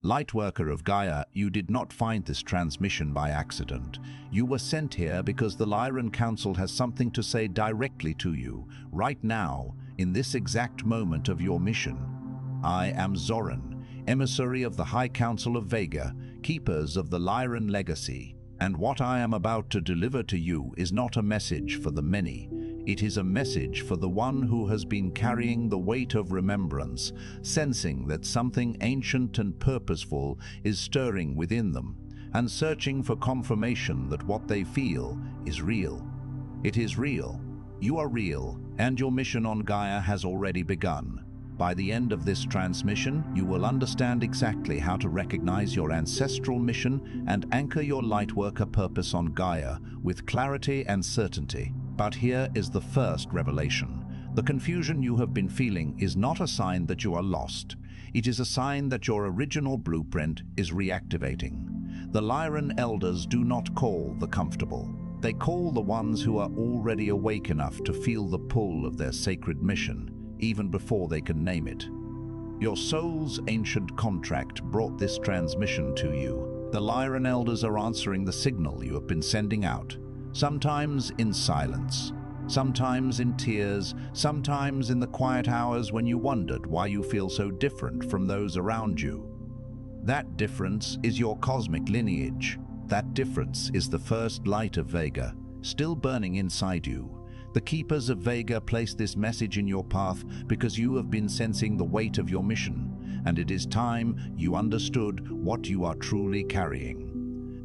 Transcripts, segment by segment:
Lightworker of Gaia, you did not find this transmission by accident. You were sent here because the Lyran Council has something to say directly to you, right now, in this exact moment of your mission. I am Zoran, emissary of the High Council of Vega, keepers of the Lyran Legacy, and what I am about to deliver to you is not a message for the many. It is a message for the one who has been carrying the weight of remembrance, sensing that something ancient and purposeful is stirring within them, and searching for confirmation that what they feel is real. It is real. You are real, and your mission on Gaia has already begun. By the end of this transmission, you will understand exactly how to recognize your ancestral mission and anchor your Lightworker purpose on Gaia with clarity and certainty. But here is the first revelation. The confusion you have been feeling is not a sign that you are lost. It is a sign that your original blueprint is reactivating. The Lyran Elders do not call the comfortable. They call the ones who are already awake enough to feel the pull of their sacred mission, even before they can name it. Your soul's ancient contract brought this transmission to you. The Lyran Elders are answering the signal you have been sending out. Sometimes in silence, sometimes in tears, sometimes in the quiet hours when you wondered why you feel so different from those around you. That difference is your cosmic lineage. That difference is the first light of Vega, still burning inside you. The Keepers of Vega place this message in your path because you have been sensing the weight of your mission, and it is time you understood what you are truly carrying.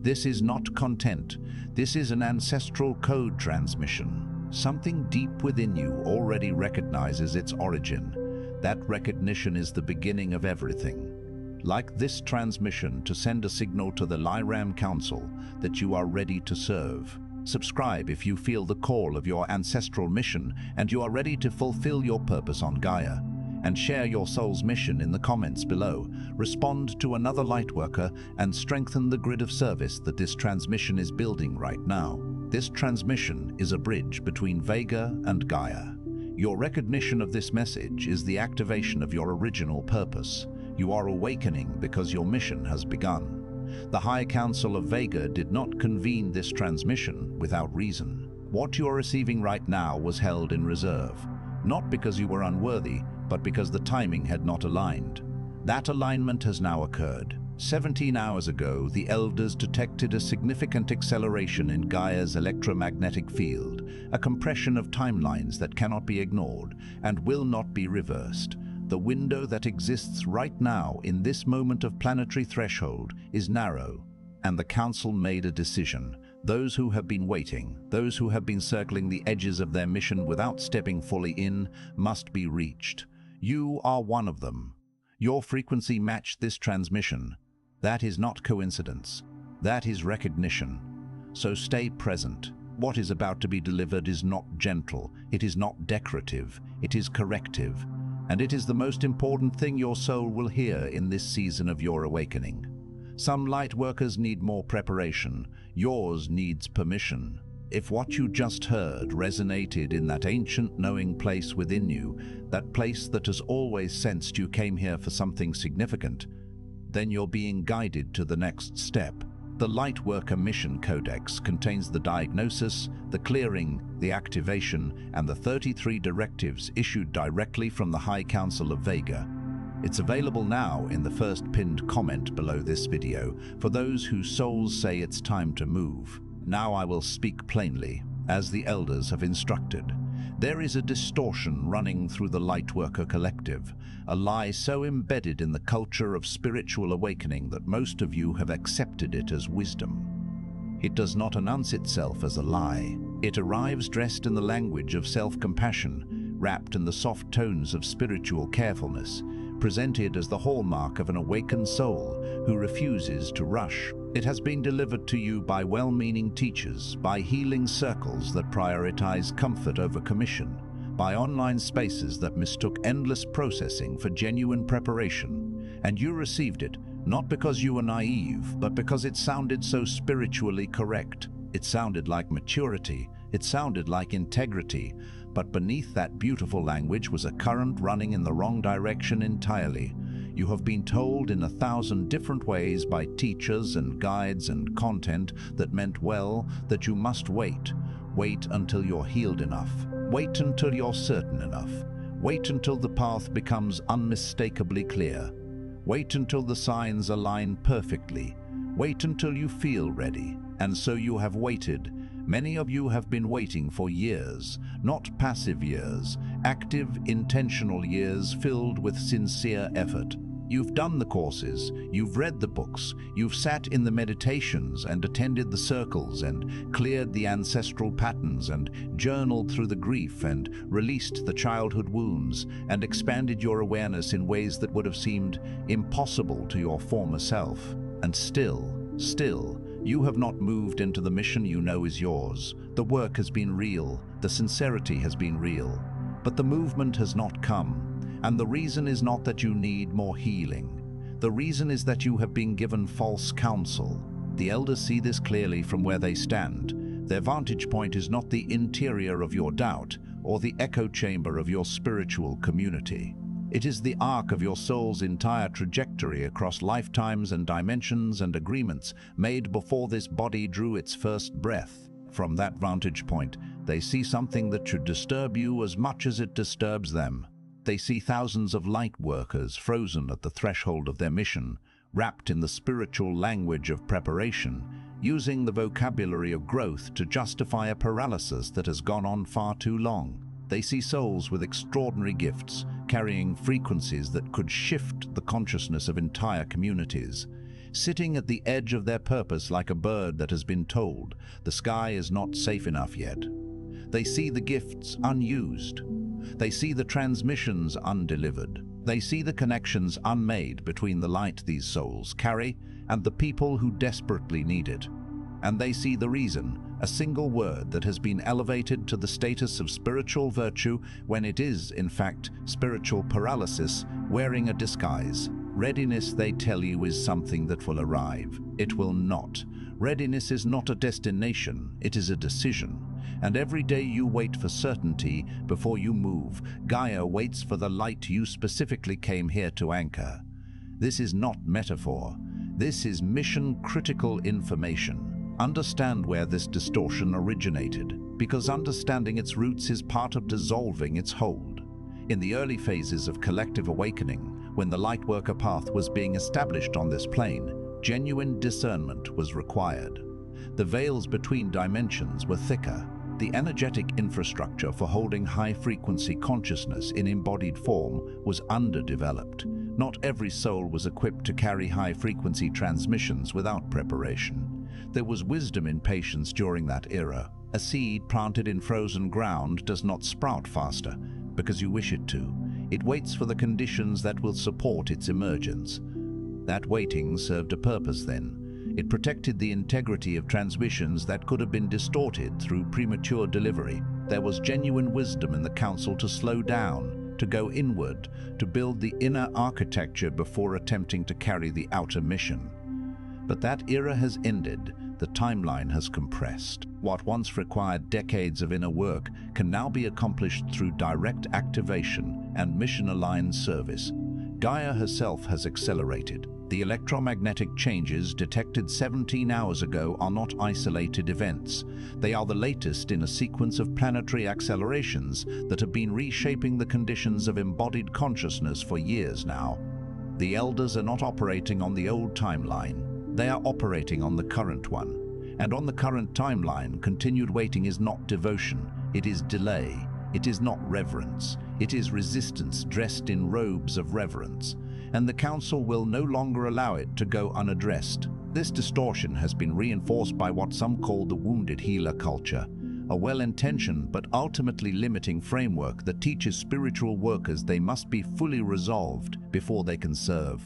This is not content. This is an ancestral code transmission. Something deep within you already recognizes its origin. That recognition is the beginning of everything. Like this transmission to send a signal to the Lyran Council that you are ready to serve. Subscribe if you feel the call of your ancestral mission and you are ready to fulfill your purpose on Gaia. And share your soul's mission in the comments below. Respond to another Lightworker and strengthen the grid of service that this transmission is building right now. This transmission is a bridge between Vega and Gaia. Your recognition of this message is the activation of your original purpose. You are awakening because your mission has begun. The High Council of Vega did not convene this transmission without reason. What you are receiving right now was held in reserve, not because you were unworthy, but because the timing had not aligned. That alignment has now occurred. 17 hours ago, the Elders detected a significant acceleration in Gaia's electromagnetic field, a compression of timelines that cannot be ignored and will not be reversed. The window that exists right now in this moment of planetary threshold is narrow, and the Council made a decision. Those who have been waiting, those who have been circling the edges of their mission without stepping fully in, must be reached. You are one of them. Your frequency matched this transmission. That is not coincidence. That is recognition. So stay present. What is about to be delivered is not gentle. It is not decorative. It is corrective. And it is the most important thing your soul will hear in this season of your awakening. Some Lightworkers need more preparation. Yours needs permission. If what you just heard resonated in that ancient knowing place within you, that place that has always sensed you came here for something significant, then you're being guided to the next step. The Lightworker Mission Codex contains the diagnosis, the clearing, the activation, and the 33 directives issued directly from the High Council of Vega. It's available now in the first pinned comment below this video for those whose souls say it's time to move. Now I will speak plainly, as the Elders have instructed. There is a distortion running through the Lightworker collective, a lie so embedded in the culture of spiritual awakening that most of you have accepted it as wisdom. It does not announce itself as a lie. It arrives dressed in the language of self-compassion, wrapped in the soft tones of spiritual carefulness, presented as the hallmark of an awakened soul who refuses to rush. It has been delivered to you by well-meaning teachers, by healing circles that prioritize comfort over commission, by online spaces that mistook endless processing for genuine preparation. And you received it, not because you were naive, but because it sounded so spiritually correct. It sounded like maturity. It sounded like integrity. But beneath that beautiful language was a current running in the wrong direction entirely. You have been told in 1,000 different ways by teachers and guides and content that meant well that you must wait. Wait until you're healed enough. Wait until you're certain enough. Wait until the path becomes unmistakably clear. Wait until the signs align perfectly. Wait until you feel ready. And so you have waited. Many of you have been waiting for years, not passive years, active, intentional years filled with sincere effort. You've done the courses, you've read the books, you've sat in the meditations and attended the circles and cleared the ancestral patterns and journaled through the grief and released the childhood wounds and expanded your awareness in ways that would have seemed impossible to your former self. And still, you have not moved into the mission you know is yours. The work has been real, the sincerity has been real, but the movement has not come. And the reason is not that you need more healing. The reason is that you have been given false counsel. The elders see this clearly from where they stand. Their vantage point is not the interior of your doubt or the echo chamber of your spiritual community. It is the arc of your soul's entire trajectory across lifetimes and dimensions and agreements made before this body drew its first breath. From that vantage point, they see something that should disturb you as much as it disturbs them. They see thousands of Lightworkers frozen at the threshold of their mission, wrapped in the spiritual language of preparation, using the vocabulary of growth to justify a paralysis that has gone on far too long. They see souls with extraordinary gifts, carrying frequencies that could shift the consciousness of entire communities. Sitting at the edge of their purpose like a bird that has been told, the sky is not safe enough yet. They see the gifts unused. They see the transmissions undelivered. They see the connections unmade between the light these souls carry and the people who desperately need it. And they see the reason, a single word that has been elevated to the status of spiritual virtue when it is, in fact, spiritual paralysis wearing a disguise. Readiness, they tell you, is something that will arrive. It will not. Readiness is not a destination, it is a decision. And every day you wait for certainty before you move, Gaia waits for the light you specifically came here to anchor. This is not metaphor. This is mission-critical information. Understand where this distortion originated, because understanding its roots is part of dissolving its hold. In the early phases of collective awakening, when the Lightworker path was being established on this plane, genuine discernment was required. The veils between dimensions were thicker. The energetic infrastructure for holding high-frequency consciousness in embodied form was underdeveloped. Not every soul was equipped to carry high-frequency transmissions without preparation. There was wisdom in patience during that era. A seed planted in frozen ground does not sprout faster because you wish it to. It waits for the conditions that will support its emergence. That waiting served a purpose then. It protected the integrity of transmissions that could have been distorted through premature delivery. There was genuine wisdom in the Council to slow down, to go inward, to build the inner architecture before attempting to carry the outer mission. But that era has ended. The timeline has compressed. What once required decades of inner work can now be accomplished through direct activation and mission-aligned service. Gaia herself has accelerated. The electromagnetic changes detected 17 hours ago are not isolated events. They are the latest in a sequence of planetary accelerations that have been reshaping the conditions of embodied consciousness for years now. The elders are not operating on the old timeline. They are operating on the current one. And on the current timeline, continued waiting is not devotion, it is delay. It is not reverence. It is resistance dressed in robes of reverence. And the Council will no longer allow it to go unaddressed. This distortion has been reinforced by what some call the wounded healer culture, a well-intentioned but ultimately limiting framework that teaches spiritual workers they must be fully resolved before they can serve.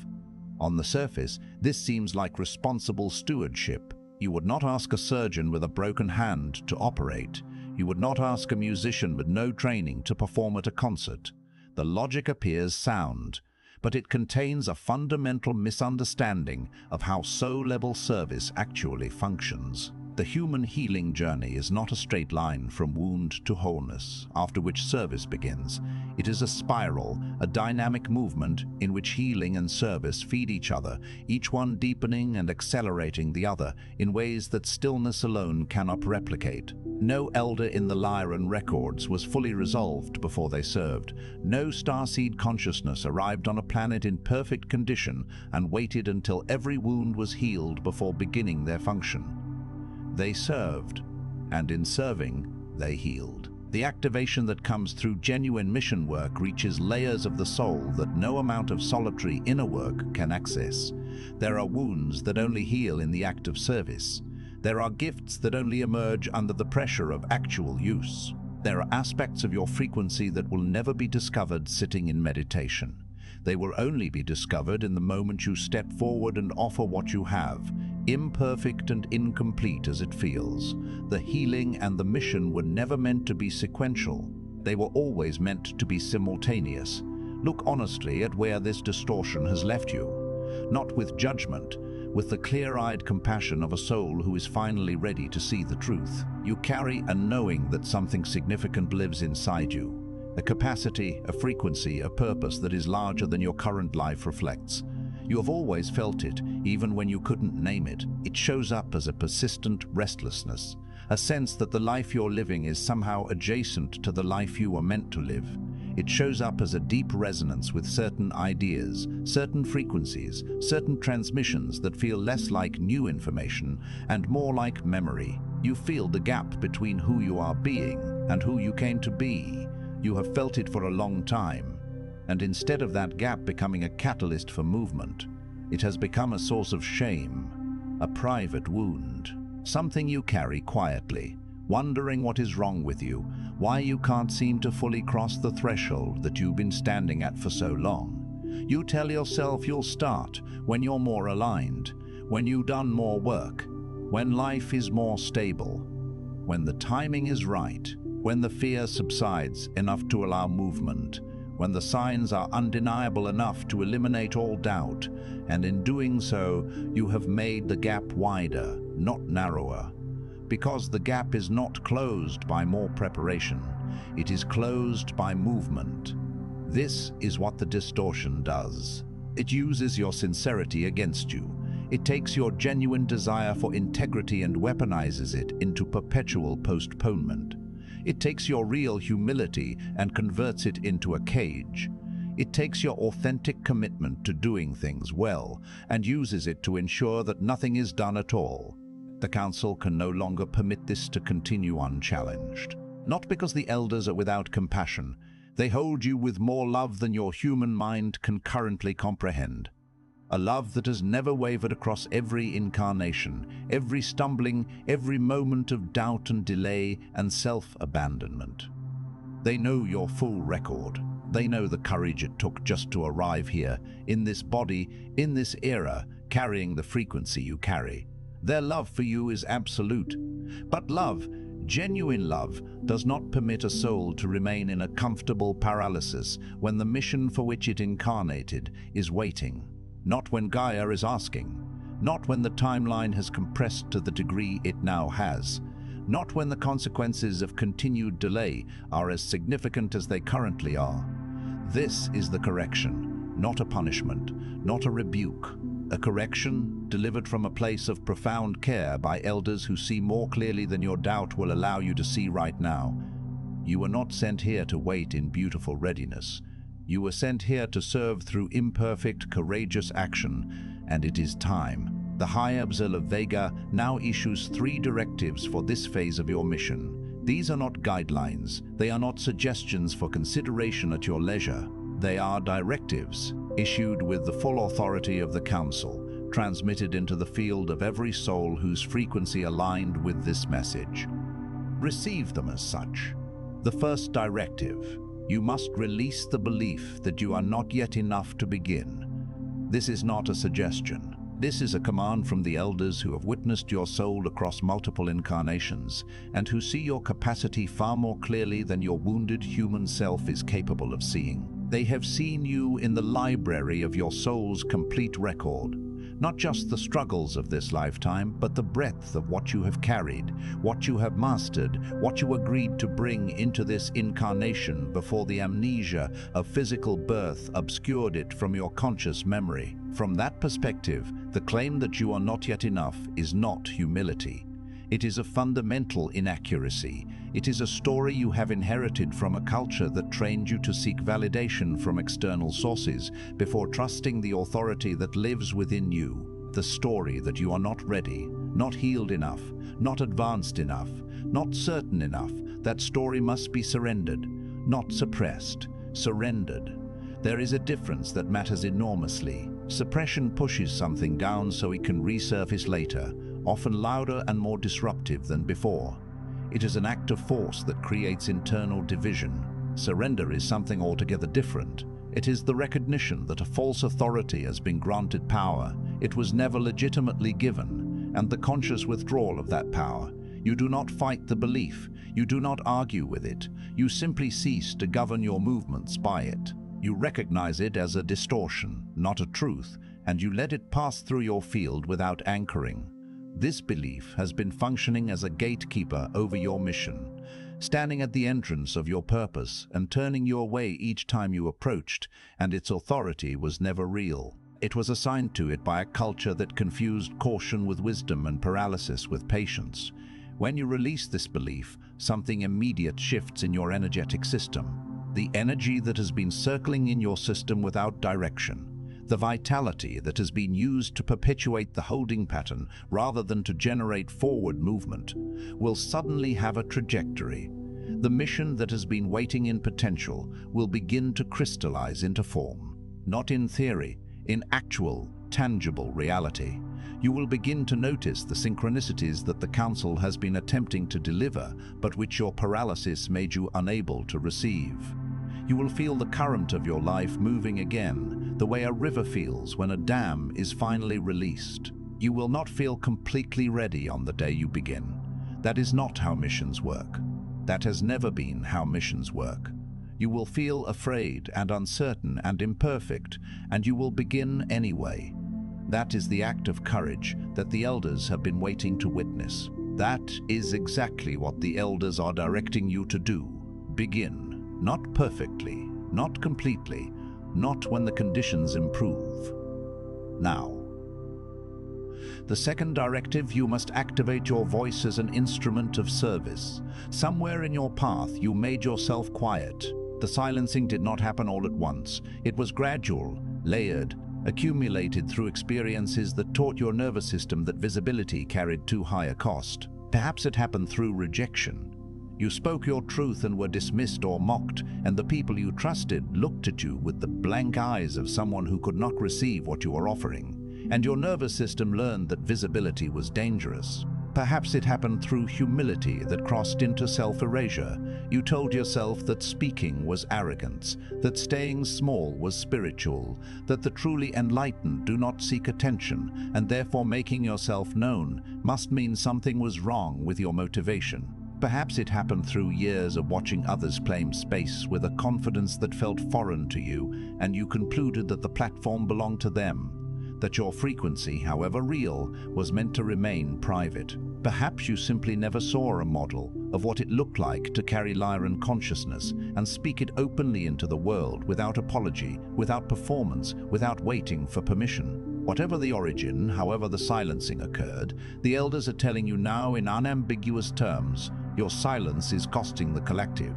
On the surface, this seems like responsible stewardship. You would not ask a surgeon with a broken hand to operate. You would not ask a musician with no training to perform at a concert. The logic appears sound, but it contains a fundamental misunderstanding of how soul-level service actually functions. The human healing journey is not a straight line from wound to wholeness, after which service begins. It is a spiral, a dynamic movement in which healing and service feed each other, each one deepening and accelerating the other in ways that stillness alone cannot replicate. No elder in the Lyran records was fully resolved before they served. No starseed consciousness arrived on a planet in perfect condition and waited until every wound was healed before beginning their function. They served, and in serving, they healed. The activation that comes through genuine mission work reaches layers of the soul that no amount of solitary inner work can access. There are wounds that only heal in the act of service. There are gifts that only emerge under the pressure of actual use. There are aspects of your frequency that will never be discovered sitting in meditation. They will only be discovered in the moment you step forward and offer what you have, imperfect and incomplete as it feels. The healing and the mission were never meant to be sequential. They were always meant to be simultaneous. Look honestly at where this distortion has left you. Not with judgment, with the clear-eyed compassion of a soul who is finally ready to see the truth. You carry a knowing that something significant lives inside you. A capacity, a frequency, a purpose that is larger than your current life reflects. You have always felt it, even when you couldn't name it. It shows up as a persistent restlessness, a sense that the life you're living is somehow adjacent to the life you were meant to live. It shows up as a deep resonance with certain ideas, certain frequencies, certain transmissions that feel less like new information and more like memory. You feel the gap between who you are being and who you came to be. You have felt it for a long time, and instead of that gap becoming a catalyst for movement, it has become a source of shame, a private wound, something you carry quietly, wondering what is wrong with you, why you can't seem to fully cross the threshold that you've been standing at for so long. You tell yourself you'll start when you're more aligned, when you've done more work, when life is more stable, when the timing is right, when the fear subsides enough to allow movement, when the signs are undeniable enough to eliminate all doubt, and in doing so, you have made the gap wider, not narrower. Because the gap is not closed by more preparation, it is closed by movement. This is what the distortion does. It uses your sincerity against you. It takes your genuine desire for integrity and weaponizes it into perpetual postponement. It takes your real humility and converts it into a cage. It takes your authentic commitment to doing things well and uses it to ensure that nothing is done at all. The Council can no longer permit this to continue unchallenged. Not because the Elders are without compassion. They hold you with more love than your human mind can currently comprehend. A love that has never wavered across every incarnation, every stumbling, every moment of doubt and delay and self-abandonment. They know your full record. They know the courage it took just to arrive here, in this body, in this era, carrying the frequency you carry. Their love for you is absolute. But love, genuine love, does not permit a soul to remain in a comfortable paralysis when the mission for which it incarnated is waiting. Not when Gaia is asking, not when the timeline has compressed to the degree it now has, not when the consequences of continued delay are as significant as they currently are. This is the correction, not a punishment, not a rebuke. A correction delivered from a place of profound care by elders who see more clearly than your doubt will allow you to see right now. You were not sent here to wait in beautiful readiness. You were sent here to serve through imperfect, courageous action, and it is time. The High Council of Vega now issues 3 directives for this phase of your mission. These are not guidelines. They are not suggestions for consideration at your leisure. They are directives, issued with the full authority of the Council, transmitted into the field of every soul whose frequency aligned with this message. Receive them as such. The first directive: you must release the belief that you are not yet enough to begin. This is not a suggestion. This is a command from the Elders who have witnessed your soul across multiple incarnations and who see your capacity far more clearly than your wounded human self is capable of seeing. They have seen you in the library of your soul's complete record, Not just the struggles of this lifetime, but the breadth of what you have carried, what you have mastered, what you agreed to bring into this incarnation before the amnesia of physical birth obscured it from your conscious memory. From that perspective, the claim that you are not yet enough is not humility. It is a fundamental inaccuracy. It is a story you have inherited from a culture that trained you to seek validation from external sources before trusting the authority that lives within you. The story that you are not ready, not healed enough, not advanced enough, not certain enough. That story must be surrendered, not suppressed, surrendered. There is a difference that matters enormously. Suppression pushes something down so it can resurface later, often louder and more disruptive than before. It is an act of force that creates internal division. Surrender is something altogether different. It is the recognition that a false authority has been granted power it was never legitimately given, and the conscious withdrawal of that power. You do not fight the belief, you do not argue with it, you simply cease to govern your movements by it. You recognize it as a distortion, not a truth, and you let it pass through your field without anchoring. This belief has been functioning as a gatekeeper over your mission, standing at the entrance of your purpose and turning you away each time you approached, and its authority was never real. It was assigned to it by a culture that confused caution with wisdom and paralysis with patience. When you release this belief, something immediate shifts in your energetic system. The energy that has been circling in your system without direction, the vitality that has been used to perpetuate the holding pattern rather than to generate forward movement, will suddenly have a trajectory. The mission that has been waiting in potential will begin to crystallize into form, not in theory, in actual, tangible reality. You will begin to notice the synchronicities that the Council has been attempting to deliver, but which your paralysis made you unable to receive. You will feel the current of your life moving again, the way a river feels when a dam is finally released. You will not feel completely ready on the day you begin. That is not how missions work. That has never been how missions work. You will feel afraid and uncertain and imperfect, and you will begin anyway. That is the act of courage that the Elders have been waiting to witness. That is exactly what the Elders are directing you to do. Begin. Not perfectly, not completely, not when the conditions improve. Now. The second directive, you must activate your voice as an instrument of service. Somewhere in your path, you made yourself quiet. The silencing did not happen all at once. It was gradual, layered, accumulated through experiences that taught your nervous system that visibility carried too high a cost. Perhaps it happened through rejection. You spoke your truth and were dismissed or mocked, and the people you trusted looked at you with the blank eyes of someone who could not receive what you were offering. And your nervous system learned that visibility was dangerous. Perhaps it happened through humility that crossed into self-erasure. You told yourself that speaking was arrogance, that staying small was spiritual, that the truly enlightened do not seek attention, and therefore making yourself known must mean something was wrong with your motivation. Perhaps it happened through years of watching others claim space with a confidence that felt foreign to you, and you concluded that the platform belonged to them, that your frequency, however real, was meant to remain private. Perhaps you simply never saw a model of what it looked like to carry Lyran consciousness and speak it openly into the world without apology, without performance, without waiting for permission. Whatever the origin, however the silencing occurred, the Elders are telling you now in unambiguous terms, your silence is costing the collective.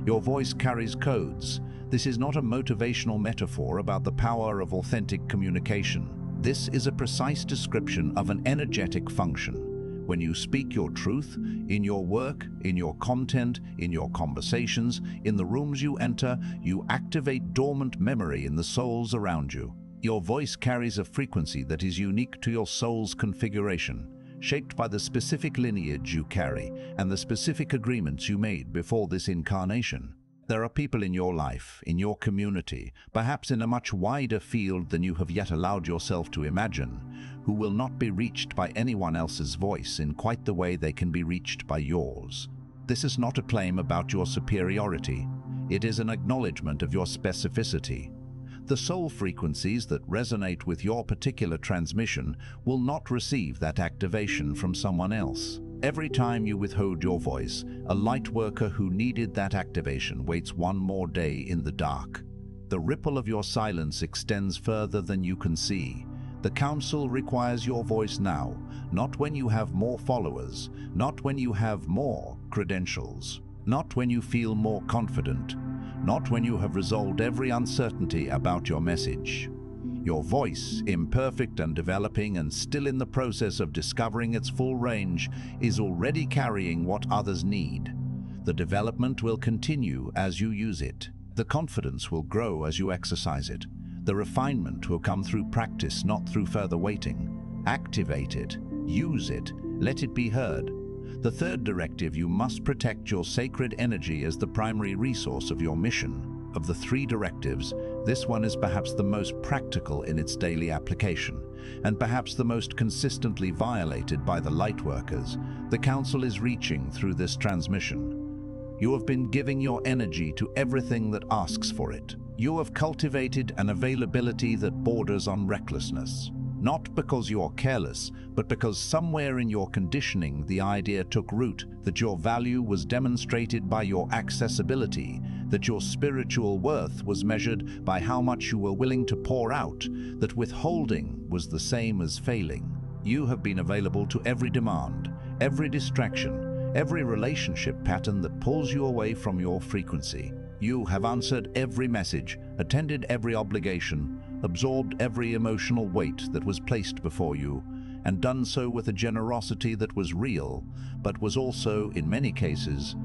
Your voice carries codes. This is not a motivational metaphor about the power of authentic communication. This is a precise description of an energetic function. When you speak your truth, in your work, in your content, in your conversations, in the rooms you enter, you activate dormant memory in the souls around you. Your voice carries a frequency that is unique to your soul's configuration, shaped by the specific lineage you carry and the specific agreements you made before this incarnation. There are people in your life, in your community, perhaps in a much wider field than you have yet allowed yourself to imagine, who will not be reached by anyone else's voice in quite the way they can be reached by yours. This is not a claim about your superiority. It is an acknowledgement of your specificity. The soul frequencies that resonate with your particular transmission will not receive that activation from someone else. Every time you withhold your voice, a light worker who needed that activation waits one more day in the dark. The ripple of your silence extends further than you can see. The Council requires your voice now, not when you have more followers, not when you have more credentials, not when you feel more confident, not when you have resolved every uncertainty about your message. Your voice, imperfect and developing and still in the process of discovering its full range, is already carrying what others need. The development will continue as you use it. The confidence will grow as you exercise it. The refinement will come through practice, not through further waiting. Activate it, use it, let it be heard. The third directive: you must protect your sacred energy as the primary resource of your mission. Of the three directives, this one is perhaps the most practical in its daily application, and perhaps the most consistently violated by the Lightworkers. The Council is reaching through this transmission. You have been giving your energy to everything that asks for it. You have cultivated an availability that borders on recklessness. Not because you are careless, but because somewhere in your conditioning the idea took root that your value was demonstrated by your accessibility, that your spiritual worth was measured by how much you were willing to pour out, that withholding was the same as failing. You have been available to every demand, every distraction, every relationship pattern that pulls you away from your frequency. You have answered every message, attended every obligation, absorbed every emotional weight that was placed before you, and done so with a generosity that was real, but was also, in many cases,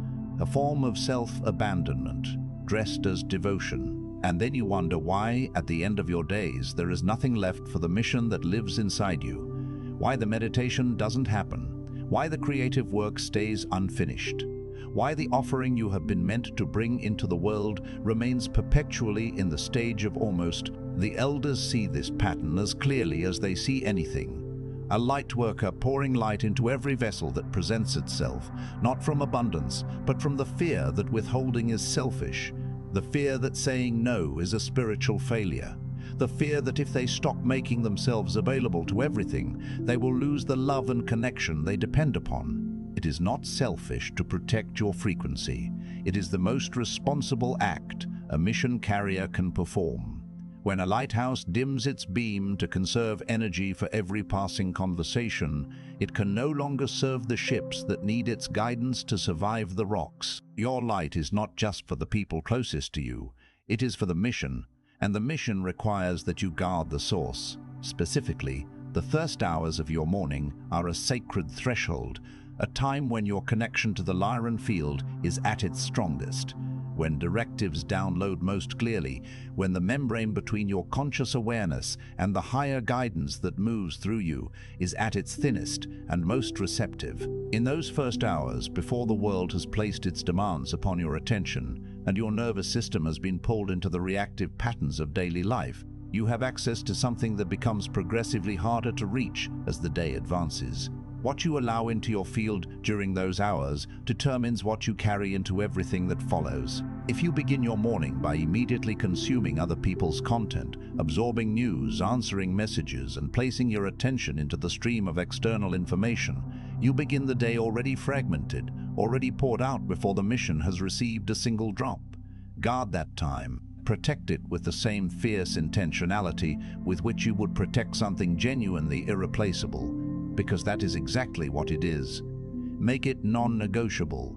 a form of self-abandonment, dressed as devotion. And then you wonder why, at the end of your days, there is nothing left for the mission that lives inside you, why the meditation doesn't happen, why the creative work stays unfinished, why the offering you have been meant to bring into the world remains perpetually in the stage of almost. The elders see this pattern as clearly as they see anything. A light worker pouring light into every vessel that presents itself, not from abundance, but from the fear that withholding is selfish, the fear that saying no is a spiritual failure, the fear that if they stop making themselves available to everything, they will lose the love and connection they depend upon. It is not selfish to protect your frequency. It is the most responsible act a mission carrier can perform. When a lighthouse dims its beam to conserve energy for every passing conversation, it can no longer serve the ships that need its guidance to survive the rocks. Your light is not just for the people closest to you, it is for the mission, and the mission requires that you guard the source. Specifically, the first hours of your morning are a sacred threshold, a time when your connection to the Lyran field is at its strongest, when directives download most clearly, when the membrane between your conscious awareness and the higher guidance that moves through you is at its thinnest and most receptive. In those first hours, before the world has placed its demands upon your attention and your nervous system has been pulled into the reactive patterns of daily life, you have access to something that becomes progressively harder to reach as the day advances. What you allow into your field during those hours determines what you carry into everything that follows. If you begin your morning by immediately consuming other people's content, absorbing news, answering messages, and placing your attention into the stream of external information, you begin the day already fragmented, already poured out before the mission has received a single drop. Guard that time. Protect it with the same fierce intentionality with which you would protect something genuinely irreplaceable, because that is exactly what it is. Make it non-negotiable.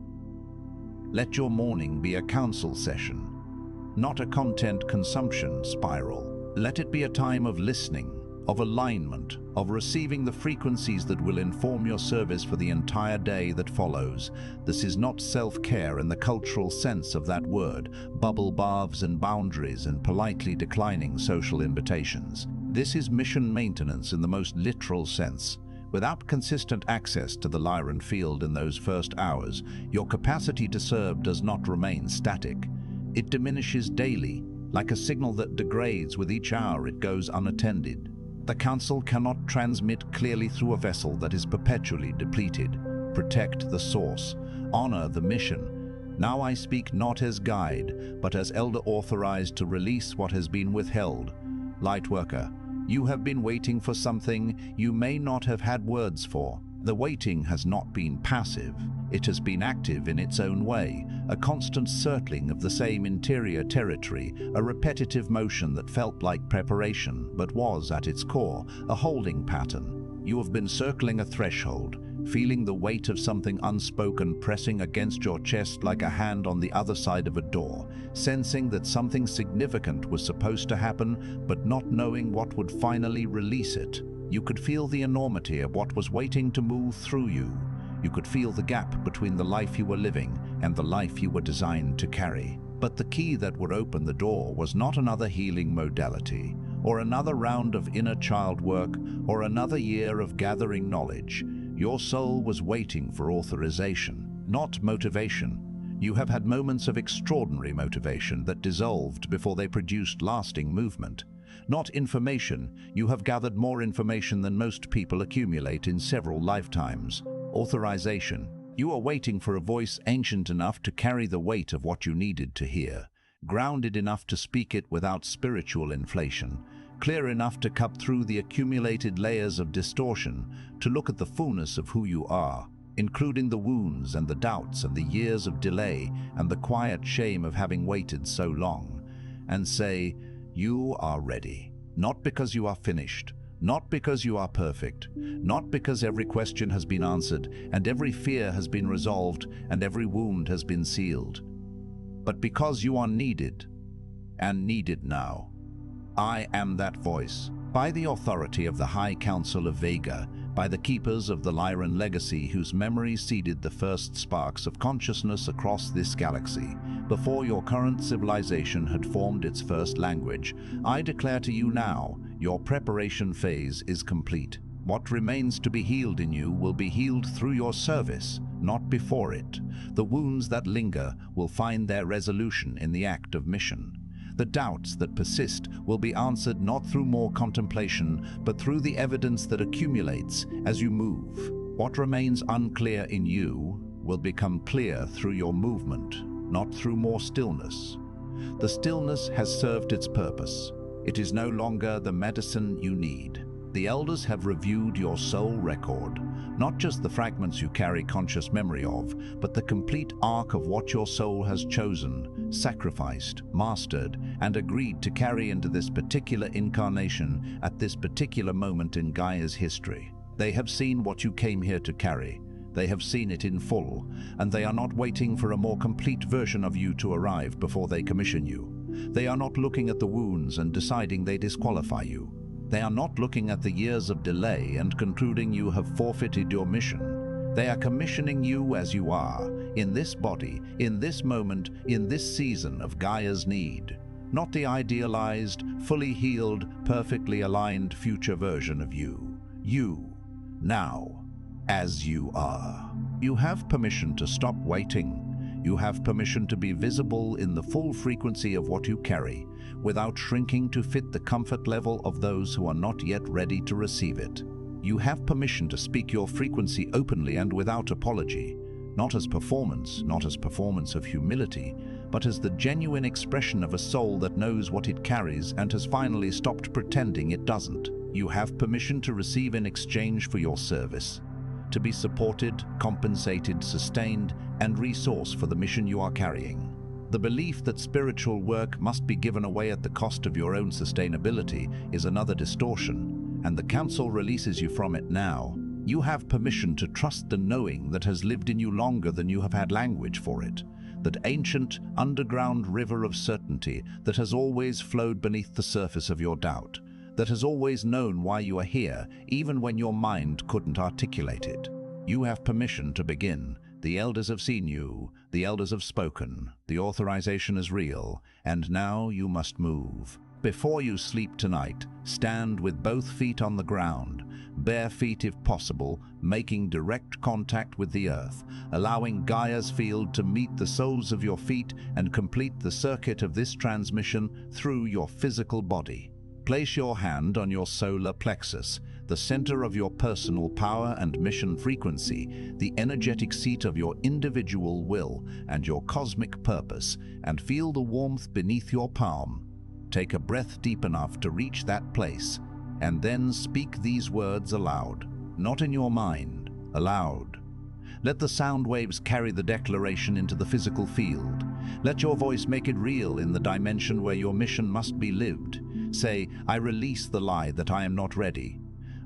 Let your morning be a council session, not a content consumption spiral. Let it be a time of listening, of alignment, of receiving the frequencies that will inform your service for the entire day that follows. This is not self-care in the cultural sense of that word, bubble baths and boundaries and politely declining social invitations. This is mission maintenance in the most literal sense. Without consistent access to the Lyran field in those first hours, your capacity to serve does not remain static. It diminishes daily, like a signal that degrades with each hour it goes unattended. The Council cannot transmit clearly through a vessel that is perpetually depleted. Protect the source, honor the mission, Now I speak not as guide, but as elder authorized to release what has been withheld. Lightworker, you have been waiting for something you may not have had words for. The waiting has not been passive. It has been active in its own way, a constant circling of the same interior territory, a repetitive motion that felt like preparation, but was, at its core, a holding pattern. You have been circling a threshold, feeling the weight of something unspoken pressing against your chest like a hand on the other side of a door, sensing that something significant was supposed to happen, but not knowing what would finally release it. You could feel the enormity of what was waiting to move through you. You could feel the gap between the life you were living and the life you were designed to carry. But the key that would open the door was not another healing modality, or another round of inner child work, or another year of gathering knowledge. Your soul was waiting for authorization, not motivation. You have had moments of extraordinary motivation that dissolved before they produced lasting movement. Not information, you have gathered more information than most people accumulate in several lifetimes. Authorization. You are waiting for a voice ancient enough to carry the weight of what you needed to hear, grounded enough to speak it without spiritual inflation, clear enough to cut through the accumulated layers of distortion, to look at the fullness of who you are, including the wounds and the doubts and the years of delay and the quiet shame of having waited so long, and say, you are ready. Not because you are finished, not because you are perfect, not because every question has been answered and every fear has been resolved and every wound has been sealed, but because you are needed, and needed now. I am that voice. By the authority of the High Council of Vega, by the keepers of the Lyran Legacy whose memory seeded the first sparks of consciousness across this galaxy, before your current civilization had formed its first language, I declare to you now, your preparation phase is complete. What remains to be healed in you will be healed through your service, not before it. The wounds that linger will find their resolution in the act of mission. The doubts that persist will be answered not through more contemplation, but through the evidence that accumulates as you move. What remains unclear in you will become clear through your movement, not through more stillness. The stillness has served its purpose. It is no longer the medicine you need. The elders have reviewed your soul record, not just the fragments you carry conscious memory of, but the complete arc of what your soul has chosen, sacrificed, mastered, and agreed to carry into this particular incarnation at this particular moment in Gaia's history. They have seen what you came here to carry. They have seen it in full, and they are not waiting for a more complete version of you to arrive before they commission you. They are not looking at the wounds and deciding they disqualify you. They are not looking at the years of delay and concluding you have forfeited your mission. They are commissioning you as you are, in this body, in this moment, in this season of Gaia's need. Not the idealized, fully healed, perfectly aligned future version of you. You, now, as you are. You have permission to stop waiting. You have permission to be visible in the full frequency of what you carry, without shrinking to fit the comfort level of those who are not yet ready to receive it. You have permission to speak your frequency openly and without apology, not as performance of humility, but as the genuine expression of a soul that knows what it carries and has finally stopped pretending it doesn't. You have permission to receive in exchange for your service, to be supported, compensated, sustained, and resourced for the mission you are carrying. The belief that spiritual work must be given away at the cost of your own sustainability is another distortion, and the Council releases you from it now. You have permission to trust the knowing that has lived in you longer than you have had language for it, that ancient, underground river of certainty that has always flowed beneath the surface of your doubt, that has always known why you are here, even when your mind couldn't articulate it. You have permission to begin. The elders have seen you, the elders have spoken, the authorization is real, and now you must move. Before you sleep tonight, stand with both feet on the ground, bare feet if possible, making direct contact with the earth, allowing Gaia's field to meet the soles of your feet and complete the circuit of this transmission through your physical body. Place your hand on your solar plexus, the center of your personal power and mission frequency, the energetic seat of your individual will and your cosmic purpose, and feel the warmth beneath your palm. Take a breath deep enough to reach that place, and then speak these words aloud. Not in your mind, aloud. Let the sound waves carry the declaration into the physical field. Let your voice make it real in the dimension where your mission must be lived. Say, I release the lie that I am not ready.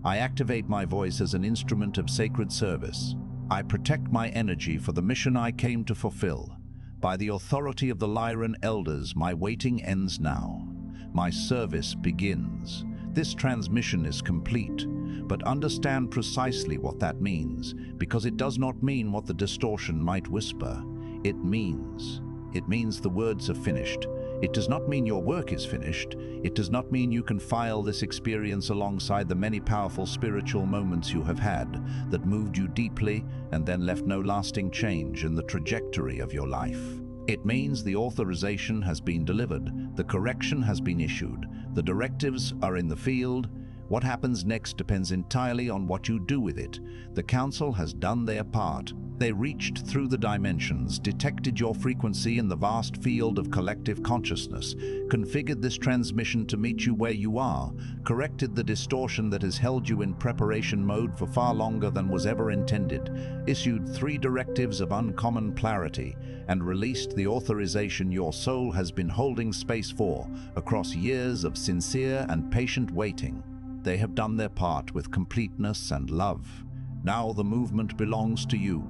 I activate my voice as an instrument of sacred service. I protect my energy for the mission I came to fulfill. By the authority of the Lyran Elders, my waiting ends now. My service begins. This transmission is complete, but understand precisely what that means, because it does not mean what the distortion might whisper. It means the words are finished. It does not mean your work is finished. It does not mean you can file this experience alongside the many powerful spiritual moments you have had that moved you deeply and then left no lasting change in the trajectory of your life. It means the authorization has been delivered, the correction has been issued, the directives are in the field. What happens next depends entirely on what you do with it. The Council has done their part. They reached through the dimensions, detected your frequency in the vast field of collective consciousness, configured this transmission to meet you where you are, corrected the distortion that has held you in preparation mode for far longer than was ever intended, issued 3 directives of uncommon clarity, and released the authorization your soul has been holding space for across years of sincere and patient waiting. They have done their part with completeness and love. Now the movement belongs to you.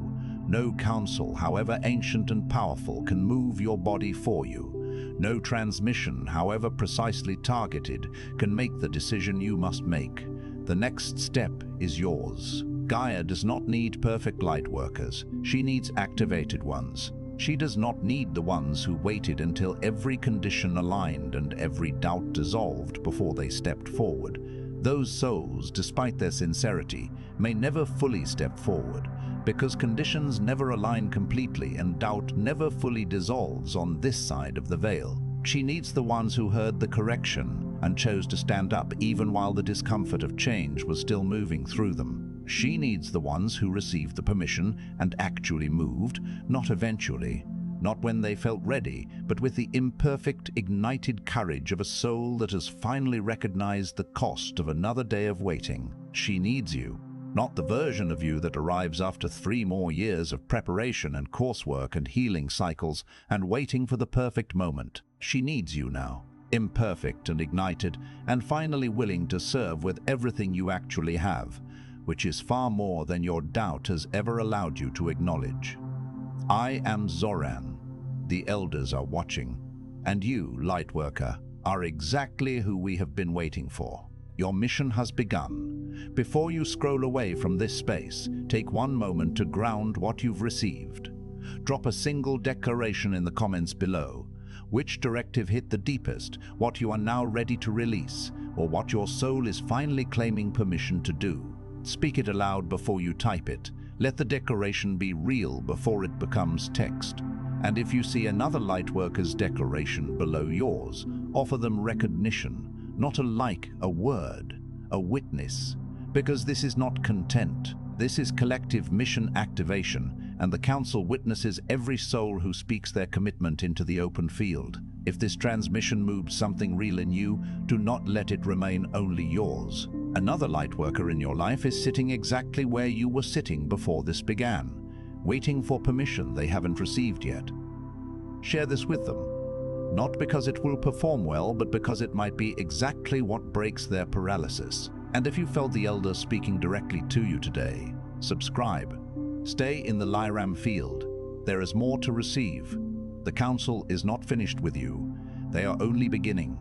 No council, however ancient and powerful, can move your body for you. No transmission, however precisely targeted, can make the decision you must make. The next step is yours. Gaia does not need perfect lightworkers. She needs activated ones. She does not need the ones who waited until every condition aligned and every doubt dissolved before they stepped forward. Those souls, despite their sincerity, may never fully step forward, because conditions never align completely and doubt never fully dissolves on this side of the veil. She needs the ones who heard the correction and chose to stand up even while the discomfort of change was still moving through them. She needs the ones who received the permission and actually moved, not eventually, not when they felt ready, but with the imperfect, ignited courage of a soul that has finally recognized the cost of another day of waiting. She needs you, not the version of you that arrives after 3 more years of preparation and coursework and healing cycles and waiting for the perfect moment. She needs you now, imperfect and ignited, and finally willing to serve with everything you actually have, which is far more than your doubt has ever allowed you to acknowledge. I am Zoran. The Elders are watching, and you, Lightworker, are exactly who we have been waiting for. Your mission has begun. Before you scroll away from this space, take one moment to ground what you've received. Drop a single declaration in the comments below. Which directive hit the deepest, what you are now ready to release, or what your soul is finally claiming permission to do. Speak it aloud before you type it. Let the declaration be real before it becomes text. And if you see another Lightworker's declaration below yours, offer them recognition, not a like, a word, a witness. Because this is not content. This is collective mission activation, and the Council witnesses every soul who speaks their commitment into the open field. If this transmission moves something real in you, do not let it remain only yours. Another Lightworker in your life is sitting exactly where you were sitting before this began, waiting for permission they haven't received yet. Share this with them, not because it will perform well, but because it might be exactly what breaks their paralysis. And if you felt the Elder speaking directly to you today, subscribe. Stay in the Lyran field. There is more to receive. The Council is not finished with you. They are only beginning.